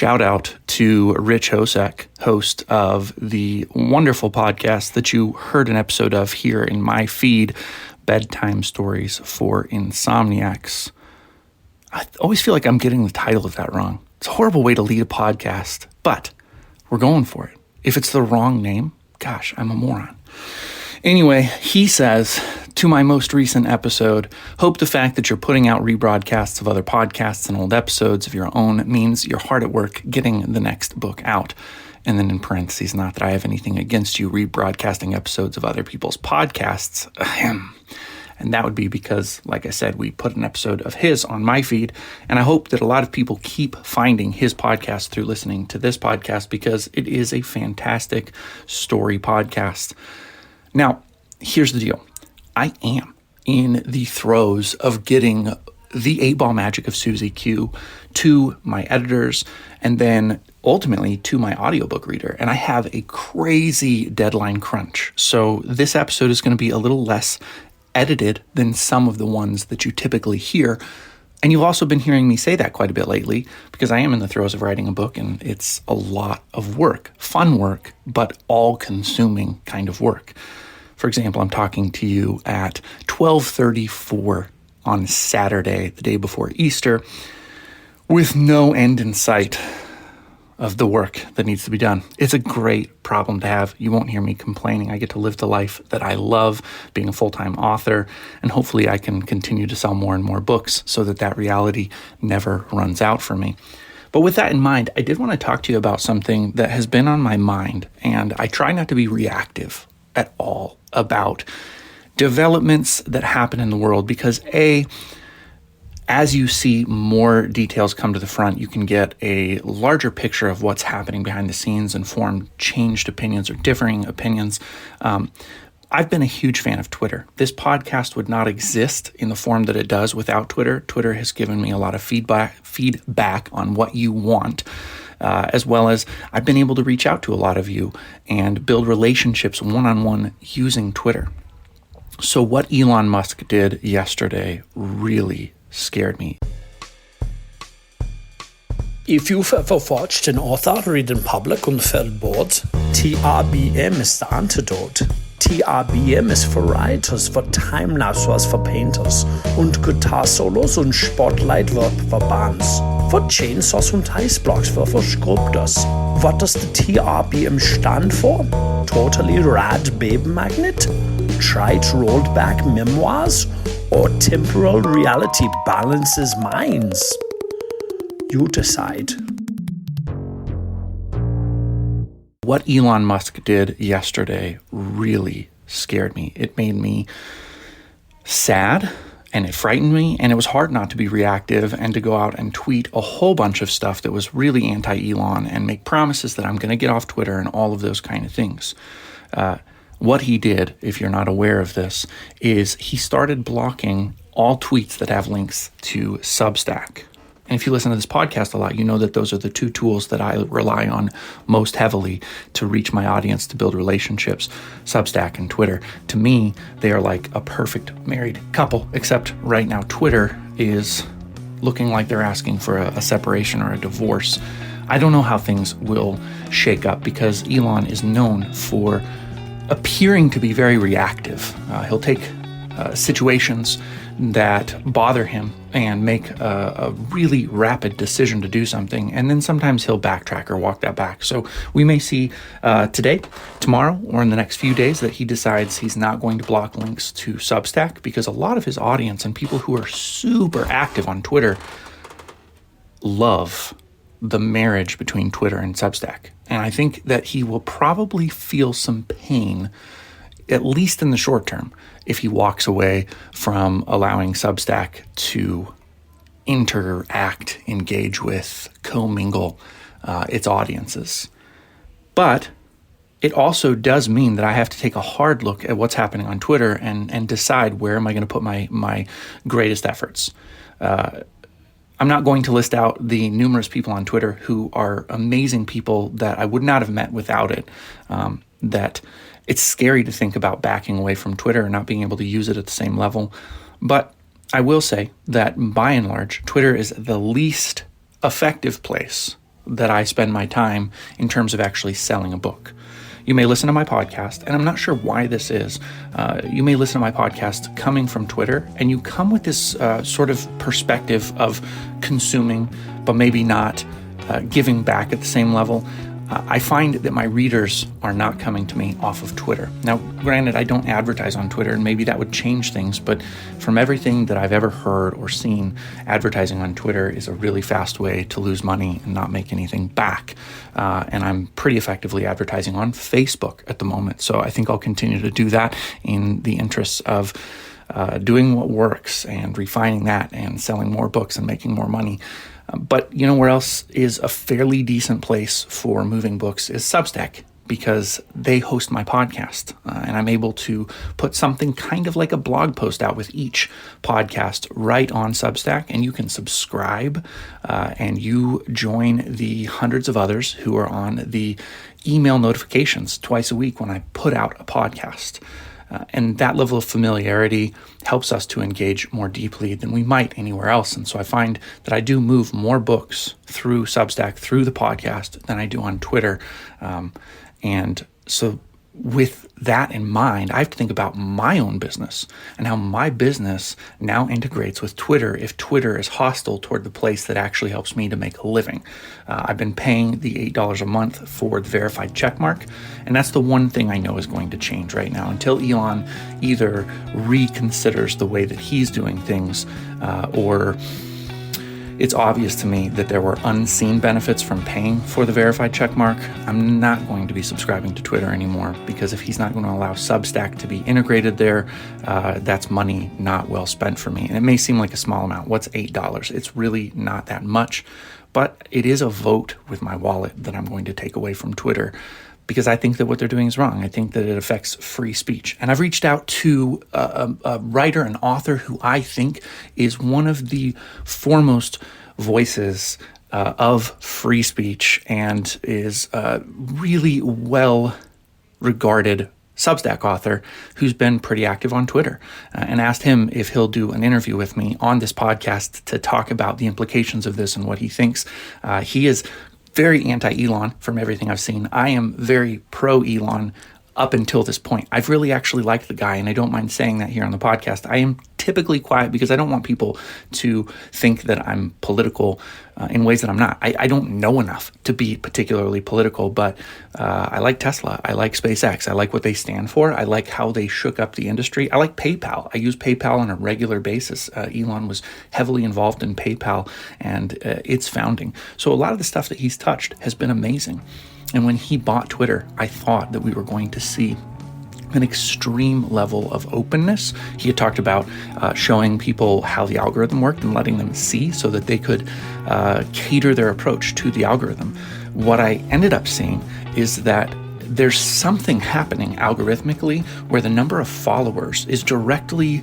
shout out to Rich Hosek, host of the wonderful podcast that you heard an episode of here in my feed, Bedtime Stories for Insomniacs. I always feel like I'm getting the title of that wrong. It's a horrible way to lead a podcast, but we're going for it. If it's the wrong name, gosh, I'm a moron. Anyway, he says, to my most recent episode, hope the fact that you're putting out rebroadcasts of other podcasts and old episodes of your own means you're hard at work getting the next book out. And then in parentheses, not that I have anything against you rebroadcasting episodes of other people's podcasts. And that would be because, like I said, we put an episode of his on my feed, and I hope that a lot of people keep finding his podcast through listening to this podcast because it is a fantastic story podcast. Now, here's the deal. I am in the throes of getting the 8-Ball Magic of Susie Q to my editors and then ultimately to my audiobook reader. And I have a crazy deadline crunch. So this episode is going to be a little less edited than some of the ones that you typically hear. And you've also been hearing me say that quite a bit lately because I am in the throes of writing a book and it's a lot of work, fun work, but all-consuming kind of work. For example, I'm talking to you at 12:34 on Saturday, the day before Easter, with no end in sight of the work that needs to be done. It's a great problem to have. You won't hear me complaining. I get to live the life that I love, being a full-time author, and hopefully I can continue to sell more and more books so that that reality never runs out for me. But with that in mind, I did want to talk to you about something that has been on my mind, and I try not to be reactive at all about developments that happen in the world because as you see more details come to the front, you can get a larger picture of what's happening behind the scenes and form changed opinions or differing opinions. I've been a huge fan of Twitter. This podcast would not exist in the form that it does without Twitter. Twitter has given me a lot of feedback on what you want, as well as I've been able to reach out to a lot of you and build relationships one-on-one using Twitter. So what Elon Musk did yesterday really scared me. If you've ever watched an author read in public and felt bored, TRBM is the antidote. TRBM ist für Writers, für Time-Lapses für Painters und Guitar-Solos und Spotlight-Work für Bands, für Chainsaws und Iceblocks für Sculptors. What does the TRBM stand for? Totally Rad Baby Magnet? Trite Rolled Back Memoirs? Or Temporal Reality Balances Minds? You decide. What Elon Musk did yesterday really scared me. It made me sad and it frightened me, and it was hard not to be reactive and to go out and tweet a whole bunch of stuff that was really anti-Elon and make promises that I'm going to get off Twitter and all of those kind of things. What he did, if you're not aware of this, is he started blocking all tweets that have links to Substack. And if you listen to this podcast a lot, you know that those are the two tools that I rely on most heavily to reach my audience, to build relationships, Substack and Twitter. To me, they are like a perfect married couple, except right now Twitter is looking like they're asking for a separation or a divorce. I don't know how things will shake up because Elon is known for appearing to be very reactive. He'll take situations that bother him and make a really rapid decision to do something, and then sometimes he'll backtrack or walk that back. So we may see today, tomorrow, or in the next few days that he decides he's not going to block links to Substack because a lot of his audience and people who are super active on Twitter love the marriage between Twitter and Substack. And I think that he will probably feel some pain, at least in the short term, if he walks away from allowing Substack to interact, engage with, commingle its audiences. But it also does mean that I have to take a hard look at what's happening on Twitter and decide where am I going to put my greatest efforts. I'm not going to list out the numerous people on Twitter who are amazing people that I would not have met without it, that it's scary to think about backing away from Twitter and not being able to use it at the same level. But I will say that by and large, Twitter is the least effective place that I spend my time in terms of actually selling a book. You may listen to my podcast, and I'm not sure why this is. You may listen to my podcast coming from Twitter, and you come with this sort of perspective of consuming, but maybe not giving back at the same level. I find that my readers are not coming to me off of Twitter. Now, granted, I don't advertise on Twitter, and maybe that would change things, but from everything that I've ever heard or seen, advertising on Twitter is a really fast way to lose money and not make anything back. And I'm pretty effectively advertising on Facebook at the moment. So I think I'll continue to do that in the interests of doing what works and refining that and selling more books and making more money. But you know where else is a fairly decent place for moving books is Substack, because they host my podcast, and I'm able to put something kind of like a blog post out with each podcast right on Substack, and you can subscribe and you join the hundreds of others who are on the email notifications twice a week when I put out a podcast. And that level of familiarity helps us to engage more deeply than we might anywhere else. And so I find that I do move more books through Substack, through the podcast, than I do on Twitter. And so with that in mind, I have to think about my own business and how my business now integrates with Twitter if Twitter is hostile toward the place that actually helps me to make a living. I've been paying the $8 a month for the verified checkmark, and that's the one thing I know is going to change right now until Elon either reconsiders the way that he's doing things or it's obvious to me that there were unseen benefits from paying for the verified checkmark. I'm not going to be subscribing to Twitter anymore, because if he's not going to allow Substack to be integrated there, that's money not well spent for me. And it may seem like a small amount. What's $8? It's really not that much, but it is a vote with my wallet that I'm going to take away from Twitter, because I think that what they're doing is wrong. I think that it affects free speech. And I've reached out to a writer, an author who I think is one of the foremost voices of free speech and is really well-regarded Substack author who's been pretty active on Twitter, and asked him if he'll do an interview with me on this podcast to talk about the implications of this and what he thinks. He is very anti-Elon from everything I've seen. I am very pro-Elon up until this point. I've really actually liked the guy, and I don't mind saying that here on the podcast. I am typically quiet because I don't want people to think that I'm political in ways that I'm not. I don't know enough to be particularly political, but I like Tesla. I like SpaceX. I like what they stand for. I like how they shook up the industry. I like PayPal. I use PayPal on a regular basis. Elon was heavily involved in PayPal and its founding. So a lot of the stuff that he's touched has been amazing. And when he bought Twitter, I thought that we were going to see an extreme level of openness. He had talked about showing people how the algorithm worked and letting them see so that they could cater their approach to the algorithm. What I ended up seeing is that there's something happening algorithmically where the number of followers is directly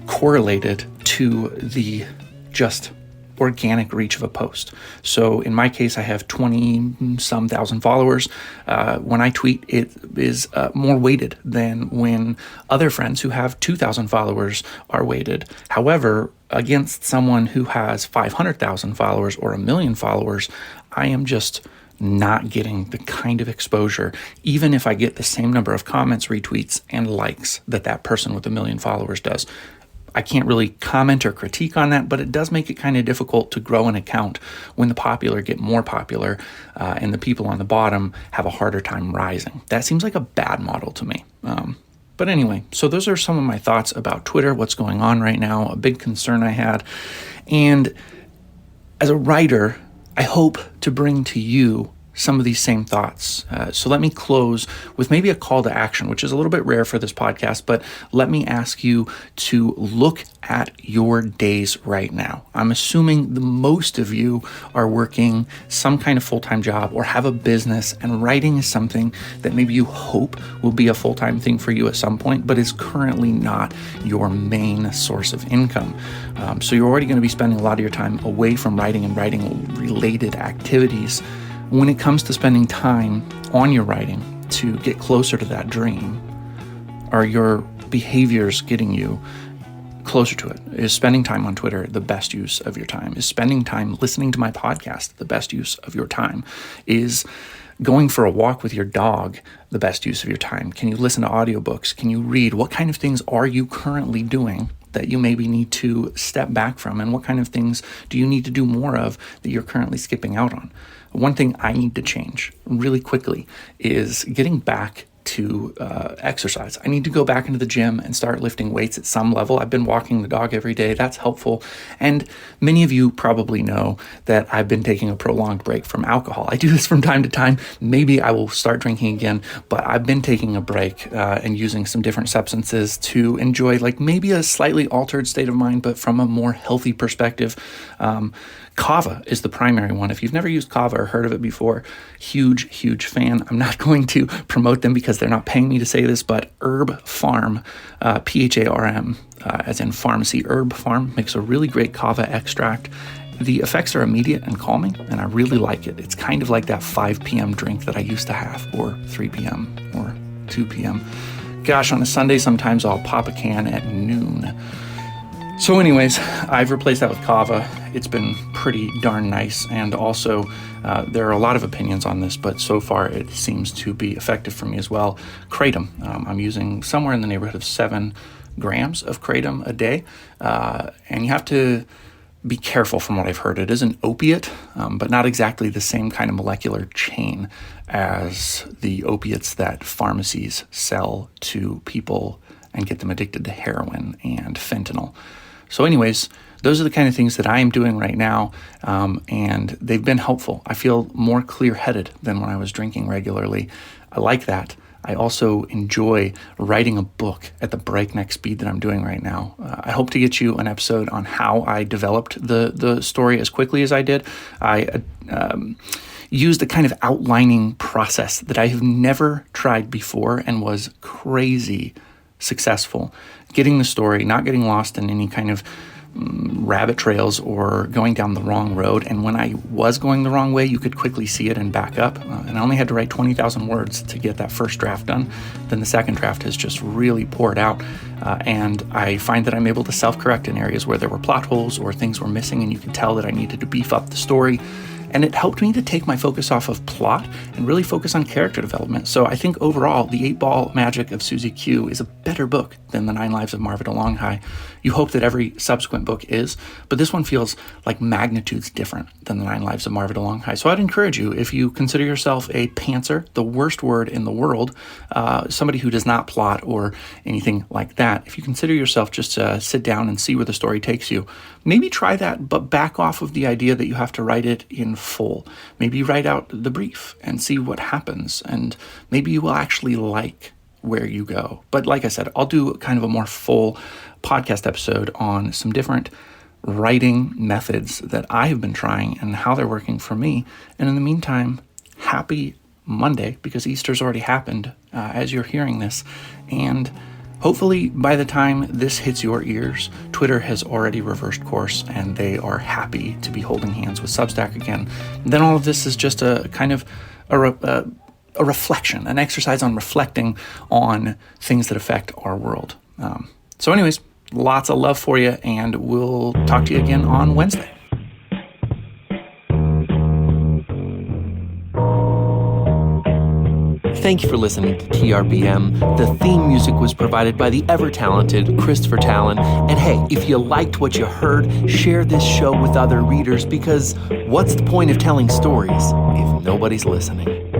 correlated to the just organic reach of a post. So in my case, I have 20-some thousand followers. When I tweet, it is more weighted than when other friends who have 2,000 followers are weighted. However, against someone who has 500,000 followers or 1 million followers, I am just not getting the kind of exposure, even if I get the same number of comments, retweets, and likes that person with 1 million followers does. I can't really comment or critique on that, but it does make it kind of difficult to grow an account when the popular get more popular and the people on the bottom have a harder time rising. That seems like a bad model to me. But anyway, so those are some of my thoughts about Twitter, what's going on right now, a big concern I had. And as a writer, I hope to bring to you some of these same thoughts. So let me close with maybe a call to action, which is a little bit rare for this podcast, but let me ask you to look at your days right now. I'm assuming the most of you are working some kind of full-time job or have a business, and writing is something that maybe you hope will be a full-time thing for you at some point, but is currently not your main source of income. So you're already going to be spending a lot of your time away from writing and writing-related activities. When it comes to spending time on your writing to get closer to that dream, are your behaviors getting you closer to it? Is spending time on Twitter the best use of your time? Is spending time listening to my podcast the best use of your time? Is going for a walk with your dog the best use of your time? Can you listen to audiobooks? Can you read? What kind of things are you currently doing that you maybe need to step back from? And what kind of things do you need to do more of that you're currently skipping out on? One thing I need to change really quickly is getting back to exercise. I need to go back into the gym and start lifting weights at some level. I've been walking the dog every day. That's helpful. And many of you probably know that I've been taking a prolonged break from alcohol. I do this from time to time. Maybe I will start drinking again, but I've been taking a break and using some different substances to enjoy like maybe a slightly altered state of mind, but from a more healthy perspective. Kava is the primary one. If you've never used Kava or heard of it before, huge fan. I'm not going to promote them because they're not paying me to say this, but Herb Farm, P-H-A-R-M, as in pharmacy, Herb Farm makes a really great Kava extract. The effects are immediate and calming, and I really like it. It's kind of like that 5 p.m. drink that I used to have, or 3 p.m. or 2 p.m. Gosh, on a Sunday, sometimes I'll pop a can at noon. So anyways, I've replaced that with Kava. It's been pretty darn nice. And also, there are a lot of opinions on this, but so far it seems to be effective for me as well. Kratom. I'm using somewhere in the neighborhood of 7 grams of Kratom a day. And you have to be careful from what I've heard. It is an opiate, but not exactly the same kind of molecular chain as the opiates that pharmacies sell to people and get them addicted to heroin and fentanyl. So anyways, those are the kind of things that I am doing right now, and they've been helpful. I feel more clear-headed than when I was drinking regularly. I like that. I also enjoy writing a book at the breakneck speed that I'm doing right now. I hope to get you an episode on how I developed the story as quickly as I did. I used a kind of outlining process that I have never tried before and was crazy successful. Getting the story, not getting lost in any kind of rabbit trails or going down the wrong road. And when I was going the wrong way, you could quickly see it and back up. And I only had to write 20,000 words to get that first draft done. Then the second draft has just really poured out. And I find that I'm able to self-correct in areas where there were plot holes or things were missing, and you could tell that I needed to beef up the story. And it helped me to take my focus off of plot and really focus on character development. So I think overall, The 8-Ball Magic of Susie Q is a better book than The 9 Lives of Marva DeLonghi. You hope that every subsequent book is, but this one feels like magnitudes different than The 9 Lives of Marva DeLonghi. So I'd encourage you, if you consider yourself a pantser, the worst word in the world, somebody who does not plot or anything like that, if you consider yourself just to sit down and see where the story takes you, maybe try that, but back off of the idea that you have to write it in full. Maybe write out the brief and see what happens, and maybe you will actually like where you go. But like I said, I'll do kind of a more full podcast episode on some different writing methods that I have been trying and how they're working for me. And in the meantime, happy Monday, because Easter's already happened as you're hearing this. And hopefully by the time this hits your ears, Twitter has already reversed course and they are happy to be holding hands with Substack again. And then all of this is just a kind of a reflection, an exercise on reflecting on things that affect our world. So anyways, lots of love for you, and we'll talk to you again on Wednesday. Thank you for listening to TRBM. The theme music was provided by the ever-talented Christopher Talon. And hey, if you liked what you heard, share this show with other readers, because what's the point of telling stories if nobody's listening?